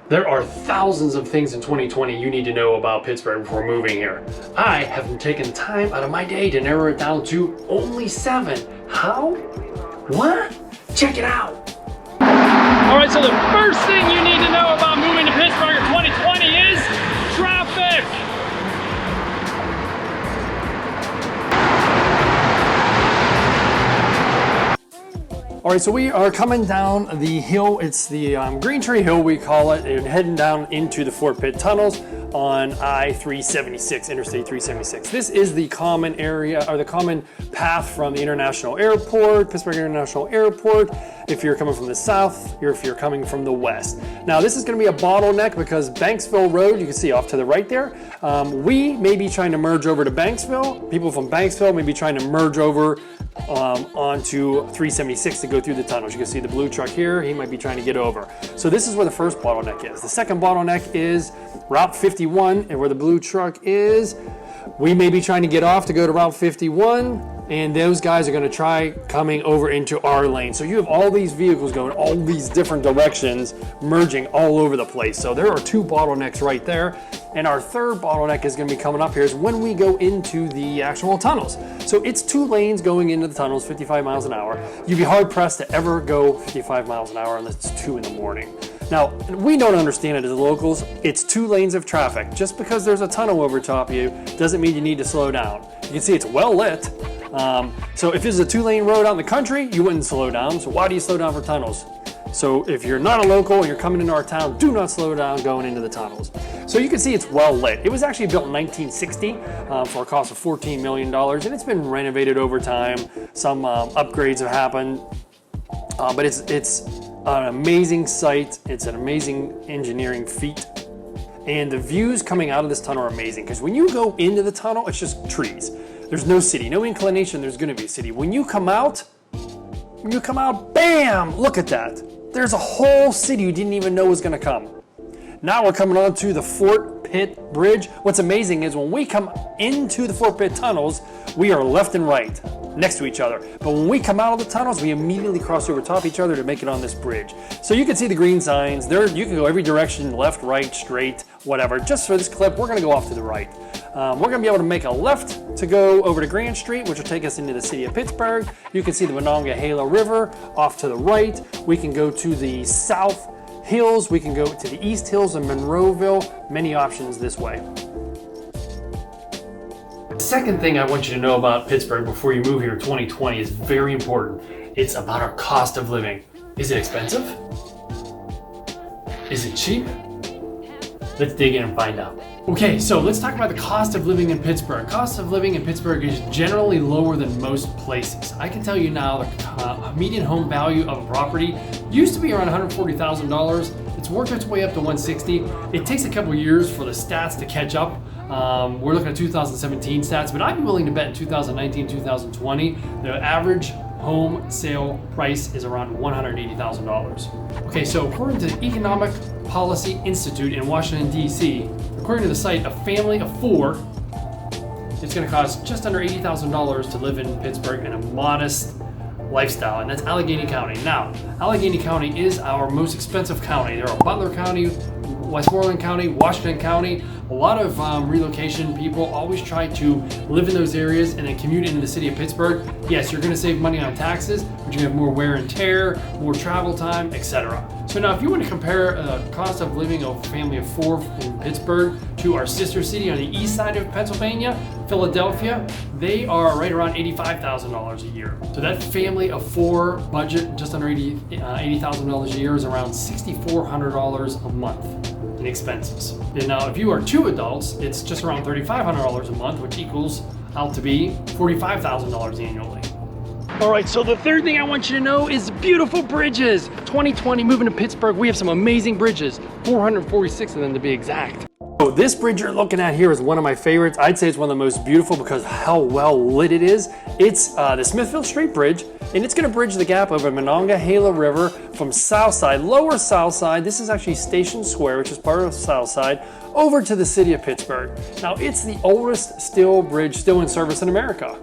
There are thousands of things in 2020 you need to know about Pittsburgh before moving here. I have taken time out of my day to narrow it down to only 7. How? What? Check it out. All right, so the first thing you need to know about moving to Pittsburgh in 2020 is traffic. All right, so we are coming down the hill. It's the Green Tree Hill, we call it, and heading down into the Fort Pitt tunnels on I-376, Interstate 376. This is the common area, or the common path from the International Airport, Pittsburgh International Airport, if you're coming from the south, or if you're coming from the west. Now, this is gonna be a bottleneck because Banksville Road, you can see off to the right there, we may be trying to merge over to Banksville. People from Banksville may be trying to merge over onto 376 to go through the tunnels. You can see the blue truck here, he might be trying to get over. So this is where the first bottleneck is. The second bottleneck is Route 51, and where the blue truck is, we may be trying to get off to go to Route 51, and those guys are gonna try coming over into our lane. So you have all these vehicles going all these different directions, merging all over the place. So there are 2 bottlenecks right there. And our third bottleneck is gonna be coming up here is when we go into the actual tunnels. So it's 2 lanes going into the tunnels, 55 miles an hour. You'd be hard pressed to ever go 55 miles an hour unless it's 2 in the morning. Now, we don't understand it as locals. It's 2 lanes of traffic. Just because there's a tunnel over top of you doesn't mean you need to slow down. You can see it's well lit. So if this is a 2-lane road out in the country, you wouldn't slow down. So why do you slow down for tunnels? So if you're not a local and you're coming into our town, do not slow down going into the tunnels. So you can see it's well lit. It was actually built in 1960 for a cost of $14 million, and it's been renovated over time. Some upgrades have happened, but it's an amazing site. It's an amazing engineering feat. And the views coming out of this tunnel are amazing because when you go into the tunnel, it's just trees. There's no city, no inclination there's gonna be a city. When you come out, bam, look at that. There's a whole city you didn't even know was gonna come. Now we're coming on to the Fort Pitt Bridge. What's amazing is when we come into the Fort Pitt tunnels, we are left and right next to each other. But when we come out of the tunnels, we immediately cross over top each other to make it on this bridge. So you can see the green signs. There, you can go every direction, left, right, straight, whatever. Just for this clip, we're gonna go off to the right. We're gonna be able to make a left to go over to Grand Street, which will take us into the city of Pittsburgh. You can see the Monongahela River off to the right. We can go to the south hills. We can go to the east hills of Monroeville. Many options this way. The second thing I want you to know about Pittsburgh before you move here in 2020 is very important. It's about our cost of living. Is it expensive? Is it cheap? Let's dig in and find out. Okay, so let's talk about the cost of living in Pittsburgh. Cost of living in Pittsburgh is generally lower than most places. I can tell you now the median home value of a property used to be around $140,000. It's worked its way up to $160,000. It takes a couple years for the stats to catch up. We're looking at 2017 stats, but I'd be willing to bet in 2019, 2020, the average home sale price is around $180,000. Okay, so according to the Economic Policy Institute in Washington, D.C., according to the site, a family of 4, it's going to cost just under $80,000 to live in Pittsburgh in a modest lifestyle, and that's Allegheny County. Now, Allegheny County is our most expensive county. There are Butler County, Westmoreland County, Washington County. A lot of relocation people always try to live in those areas and then commute into the city of Pittsburgh. Yes, you're going to save money on taxes, but you have more wear and tear, more travel time, etc. So now if you want to compare the cost of living of a family of 4 in Pittsburgh to our sister city on the east side of Pennsylvania, Philadelphia, they are right around $85,000 a year. So that family of 4 budget just under $80,000 a year is around $6,400 a month in expenses. And now if you are 2 adults, it's just around $3,500 a month, which equals out to be $45,000 annually. All right, so the third thing I want you to know is beautiful bridges. 2020, moving to Pittsburgh, we have some amazing bridges, 446 of them to be exact. So this bridge you're looking at here is one of my favorites. I'd say it's one of the most beautiful because how well lit it is. It's the Smithfield Street Bridge, and it's gonna bridge the gap over Monongahela River from South Side, Lower South Side. This is actually Station Square, which is part of South Side, over to the city of Pittsburgh. Now, it's the oldest steel bridge still in service in America.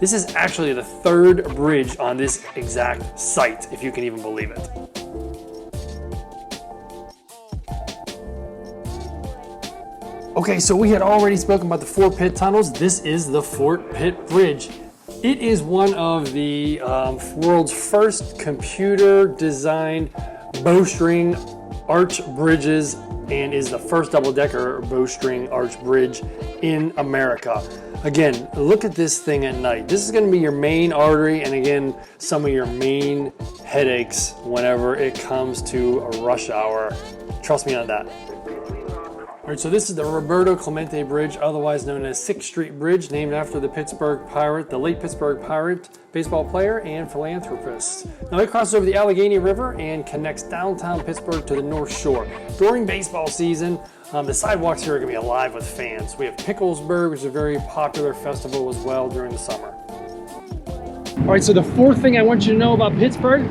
This is actually the 3rd bridge on this exact site, if you can even believe it. Okay, so we had already spoken about the Fort Pitt tunnels. This is the Fort Pitt Bridge. It is one of the world's first computer-designed bowstring arch bridges and is the first double-decker bowstring arch bridge in America. Again, look at this thing at night. This is going to be your main artery and again, some of your main headaches whenever it comes to a rush hour. Trust me on that. All right, so this is the Roberto Clemente Bridge, otherwise known as 6th Street Bridge, named after the Pittsburgh Pirate, the late Pittsburgh Pirate baseball player and philanthropist. Now it crosses over the Allegheny River and connects downtown Pittsburgh to the North Shore. During baseball season, the sidewalks here are going to be alive with fans. We have Picklesburg, which is a very popular festival as well during the summer. All right, so the fourth thing I want you to know about Pittsburgh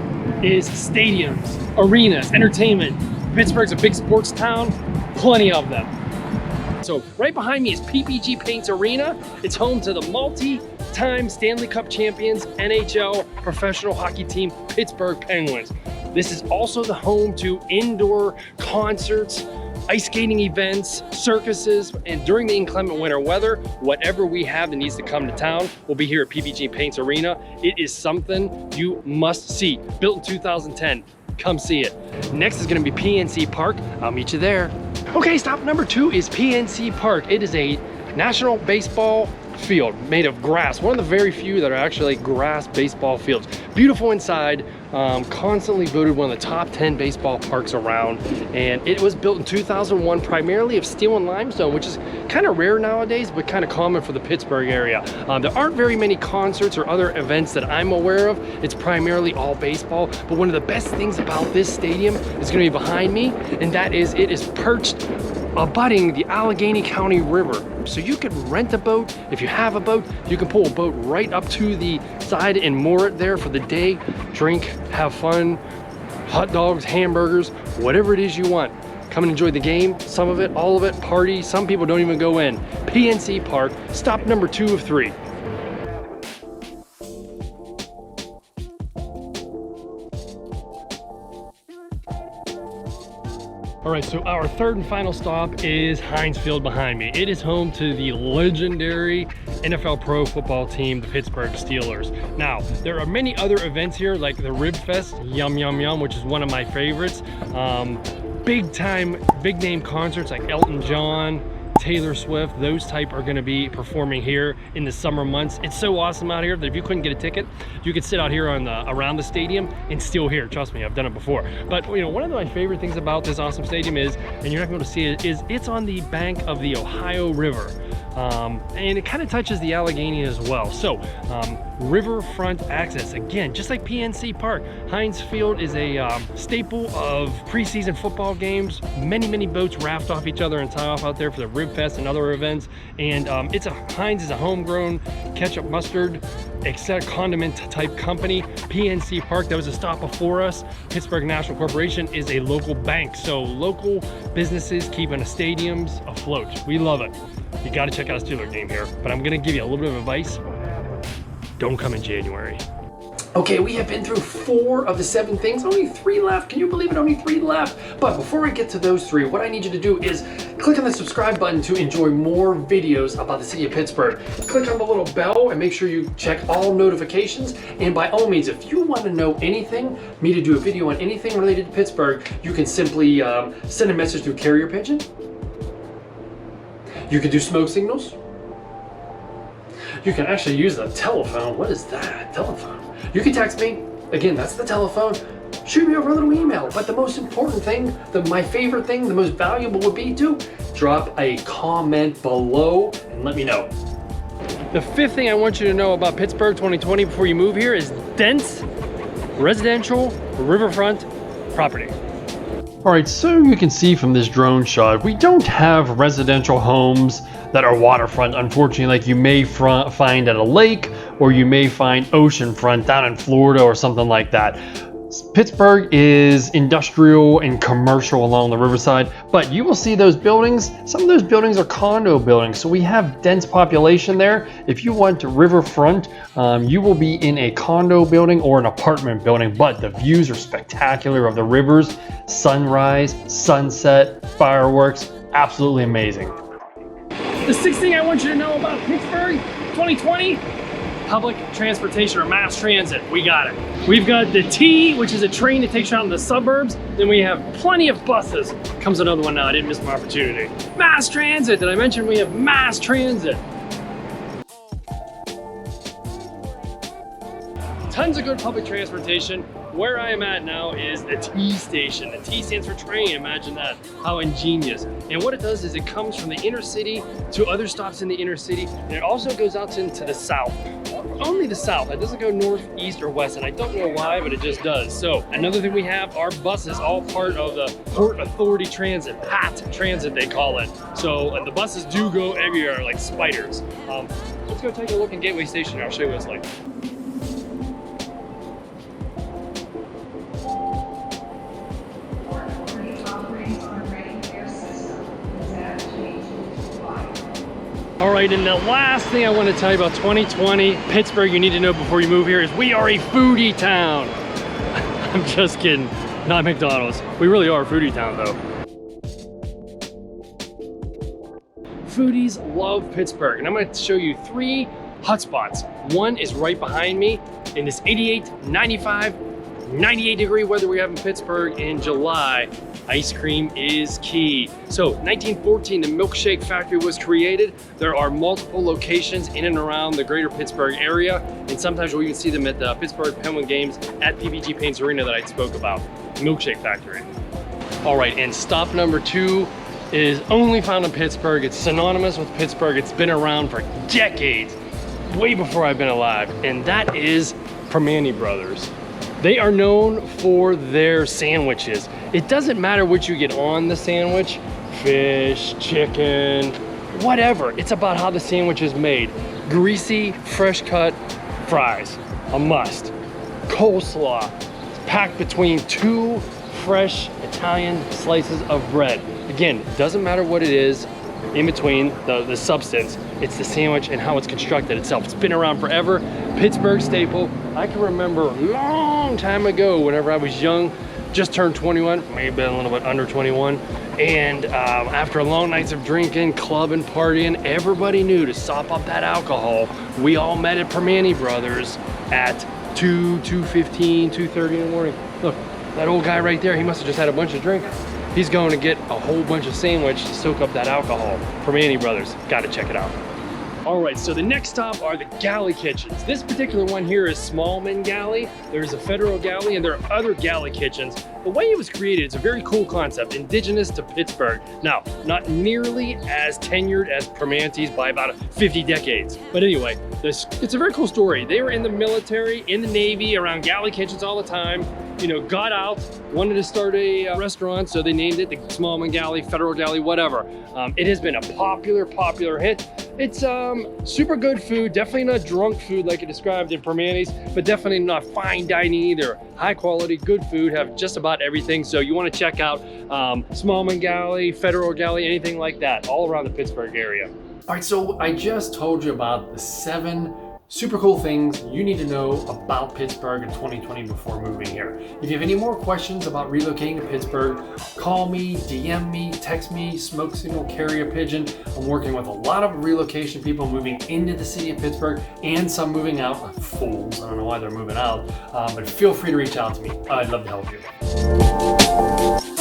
is stadiums, arenas, entertainment. Pittsburgh's a big sports town. Plenty of them. So right behind me is PPG Paints Arena. It's home to the multi-time Stanley Cup champions NHL professional hockey team Pittsburgh Penguins. This is also the home to indoor concerts, ice skating events, circuses, and during the inclement winter weather, whatever we have that needs to come to town will be here at PPG Paints Arena. It is something you must see. Built in 2010. Come see it. Next is going to be PNC Park. I'll meet you there. Okay, stop number 2 is PNC Park. It is a national baseball field made of grass. One of the very few that are actually grass baseball fields. Beautiful inside, constantly voted one of the top 10 baseball parks around. And it was built in 2001 primarily of steel and limestone, which is kind of rare nowadays, but kind of common for the Pittsburgh area. There aren't very many concerts or other events that I'm aware of. It's primarily all baseball. But one of the best things about this stadium is going to be behind me, and that is it is perched abutting the Allegheny County River. So you can rent a boat. If you have a boat, you can pull a boat right up to the side and moor it there for the day. Drink, have fun, hot dogs, hamburgers, whatever it is you want. Come and enjoy the game, some of it, all of it, party. Some people don't even go in. PNC Park, stop number 2 of 3. All right, so our third and final stop is Heinz Field behind me. It is home to the legendary NFL pro football team, the Pittsburgh Steelers. Now, there are many other events here like the Rib Fest, Yum Yum Yum, which is one of my favorites. Big time, big name concerts like Elton John, Taylor Swift, those type are going to be performing here in the summer months. It's so awesome out here that if you couldn't get a ticket, you could sit out here on around the stadium and still hear. Trust me, I've done it before. But you know, one of my favorite things about this awesome stadium is, and you're not going to see it, is it's on the bank of the Ohio River. And it kind of touches the Allegheny as well. So riverfront access, again, just like PNC Park, Heinz Field is a staple of preseason football games. Many boats raft off each other and tie off out there for the Rib Fest and other events. And Heinz is a homegrown ketchup, mustard, etc. condiment type company. PNC Park, that was a stop before us. Pittsburgh National Corporation is a local bank. So local businesses keeping the stadiums afloat. We love it. You got to check out a Steeler game here, but I'm going to give you a little bit of advice. Don't come in January. Okay, we have been through 4 of the 7 things. Only 3 left. Can you believe it? Only 3 left. But before I get to those 3, what I need you to do is click on the subscribe button to enjoy more videos about the city of Pittsburgh. Click on the little bell and make sure you check all notifications. And by all means, if you want to know anything, me to do a video on anything related to Pittsburgh, you can simply send a message through carrier pigeon. You can do smoke signals. You can actually use the telephone. What is that? Telephone. You can text me. Again, that's the telephone. Shoot me over a little email. But the most important thing, my favorite thing, the most valuable would be to drop a comment below and let me know. The 5th thing I want you to know about Pittsburgh 2020 before you move here is dense residential riverfront property. All right, so you can see from this drone shot, we don't have residential homes that are waterfront, unfortunately, like you may find at a lake, or you may find oceanfront down in Florida or something like that. Pittsburgh is industrial and commercial along the riverside, but you will see those buildings. Some of those buildings are condo buildings, so we have dense population there. If you want to riverfront, you will be in a condo building or an apartment building, but the views are spectacular of the rivers, sunrise, sunset, fireworks, absolutely amazing. The sixth thing I want you to know about Pittsburgh 2020, public transportation or mass transit. We got it. We've got the T, which is a train that takes you out in the suburbs. Then we have plenty of buses. Comes another one now, I didn't miss my opportunity. Mass transit, did I mention we have mass transit? Tons of good public transportation. Where I am at now is the T station. The T stands for train, imagine that. How ingenious. And what it does is it comes from the inner city to other stops in the inner city, and it also goes out into the south. Only the south. It doesn't go north, east, or west, and I don't know why, but it just does. So another thing we have are buses, all part of the Port Authority Transit, PAT Transit they call it. So the buses do go everywhere like spiders. Let's go take a look in Gateway Station. I'll show you what it's like. All right, and the last thing I want to tell you about 2020, Pittsburgh, you need to know before you move here is we are a foodie town. I'm just kidding, not McDonald's. We really are a foodie town though. Foodies love Pittsburgh, and I'm going to show you 3 hotspots. One is right behind me in this 88, 95, 98 degree weather we have in Pittsburgh in July. Ice cream is key. So 1914, the milkshake factory was created. There are multiple locations in and around the greater Pittsburgh area, and sometimes you'll even see them at the Pittsburgh Penguin games at PPG Paints Arena that I spoke about, milkshake factory. All right, and stop number 2 is only found in Pittsburgh. It's synonymous with Pittsburgh. It's been around for decades, way before I've been alive, and that is Primanti Brothers. They are known for their sandwiches. It doesn't matter what you get on the sandwich, fish, chicken, whatever. It's about how the sandwich is made. Greasy, fresh cut fries, a must. Coleslaw, packed between 2 fresh Italian slices of bread. Again, doesn't matter what it is in between the substance, it's the sandwich and how it's constructed itself. It's been around forever. Pittsburgh staple. I can remember a long time ago whenever I was young, just turned 21, maybe a little bit under 21, and after long nights of drinking, clubbing, partying, everybody knew to sop up that alcohol. We all met at Primanti Brothers at 2:15, 2:30 in the morning. Look, that old guy right there, he must have just had a bunch of drink. He's going to get a whole bunch of sandwich to soak up that alcohol. Primanti Brothers, gotta check it out. All right, so the next stop are the galley kitchens. This particular one here is Smallman Galley. There's a Federal Galley and there are other galley kitchens. The way it was created, it's a very cool concept, indigenous to Pittsburgh. Now, not nearly as tenured as Primanti's by about 50 decades. But anyway, it's a very cool story. They were in the military, in the Navy, around galley kitchens all the time. You know, got out, wanted to start a restaurant, so they named it the Smallman Galley, Federal Galley, whatever. It has been a popular hit. It's super good food, definitely not drunk food like it described in Primanti's, but definitely not fine dining either. High quality, good food, have just about everything. So you want to check out Smallman Galley, Federal Galley, anything like that, all around the Pittsburgh area. All right, so I just told you about the 7 super cool things you need to know about Pittsburgh in 2020 before moving here. If you have any more questions about relocating to Pittsburgh, call me, DM me, text me, smoke signal, carrier pigeon. I'm working with a lot of relocation people moving into the city of Pittsburgh and some moving out. Fools, I don't know why they're moving out, but feel free to reach out to me. I'd love to help you.